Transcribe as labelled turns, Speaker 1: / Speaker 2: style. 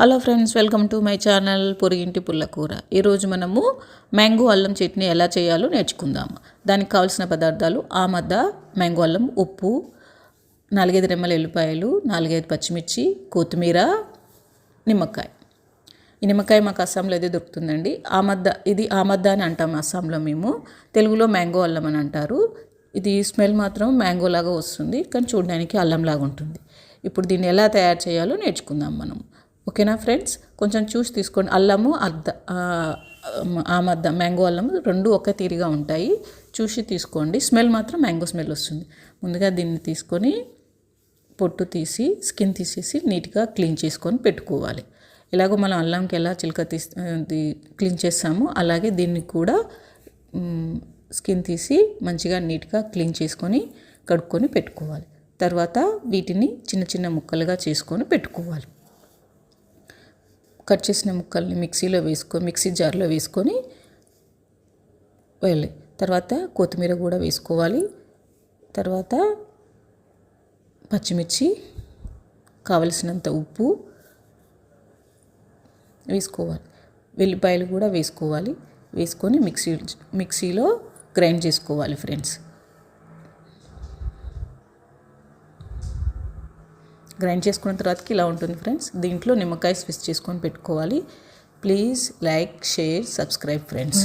Speaker 1: Hello friends, welcome to my channel పొరిగింటి పుల్లకూర. ఈరోజు మనము మ్యాంగో అల్లం చట్నీ ఎలా చేయాలో నేర్చుకుందాము. దానికి కావాల్సిన పదార్థాలు: ఆమద్ద, మ్యాంగో అల్లం, ఉప్పు, 4-5 రెమ్మల ఎల్లిపాయలు, 4-5 పచ్చిమిర్చి, కొత్తిమీర, నిమ్మకాయ. ఈ నిమ్మకాయ మాకు అస్సాంలో అయితే దొరుకుతుందండి. ఇది ఆమద్ద అని అంటాం అస్సాంలో మేము. తెలుగులో మ్యాంగో అల్లం అని అంటారు. ఇది స్మెల్ మాత్రం మ్యాంగో లాగా వస్తుంది, కానీ చూడడానికి అల్లం లాగా ఉంటుంది. ఇప్పుడు దీన్ని ఎలా తయారు చేయాలో నేర్చుకుందాం మనం. ఓకేనా ఫ్రెండ్స్? కొంచెం చూసి తీసుకోండి. అల్లము ఆమద్ద, మ్యాంగో అల్లము రెండు ఒకే తీరిగా ఉంటాయి. చూసి తీసుకోండి. స్మెల్ మాత్రం మ్యాంగో స్మెల్ వస్తుంది. ముందుగా దీన్ని తీసుకొని పొట్టు తీసి స్కిన్ తీసేసి నీట్గా క్లీన్ చేసుకొని పెట్టుకోవాలి. ఇలాగో మనం అల్లంకి ఎలా చిలక క్లీన్ చేస్తామో అలాగే దీన్ని కూడా స్కిన్ తీసి మంచిగా నీట్గా క్లీన్ చేసుకొని కడుక్కొని పెట్టుకోవాలి. తర్వాత వీటిని చిన్న చిన్న ముక్కలుగా చేసుకొని పెట్టుకోవాలి. కట్ చేసిన ముక్కల్ని మిక్సీ జార్లో వేసుకొని తర్వాత కొత్తిమీర కూడా వేసుకోవాలి. తర్వాత పచ్చిమిర్చి, కావలసినంత ఉప్పు వేసుకోవాలి. వెల్లిపాయలు కూడా వేసుకోవాలి. వేసుకొని మిక్సీలో గ్రైండ్ చేసుకోవాలి ఫ్రెండ్స్. గ్రైండ్ చేసుకున్న తర్వాతకి ఇలా ఉంటుంది ఫ్రెండ్స్. దీంట్లో నిమ్మకాయ స్విచ్ చేసుకొని పెట్టుకోవాలి. Please like, share, subscribe friends.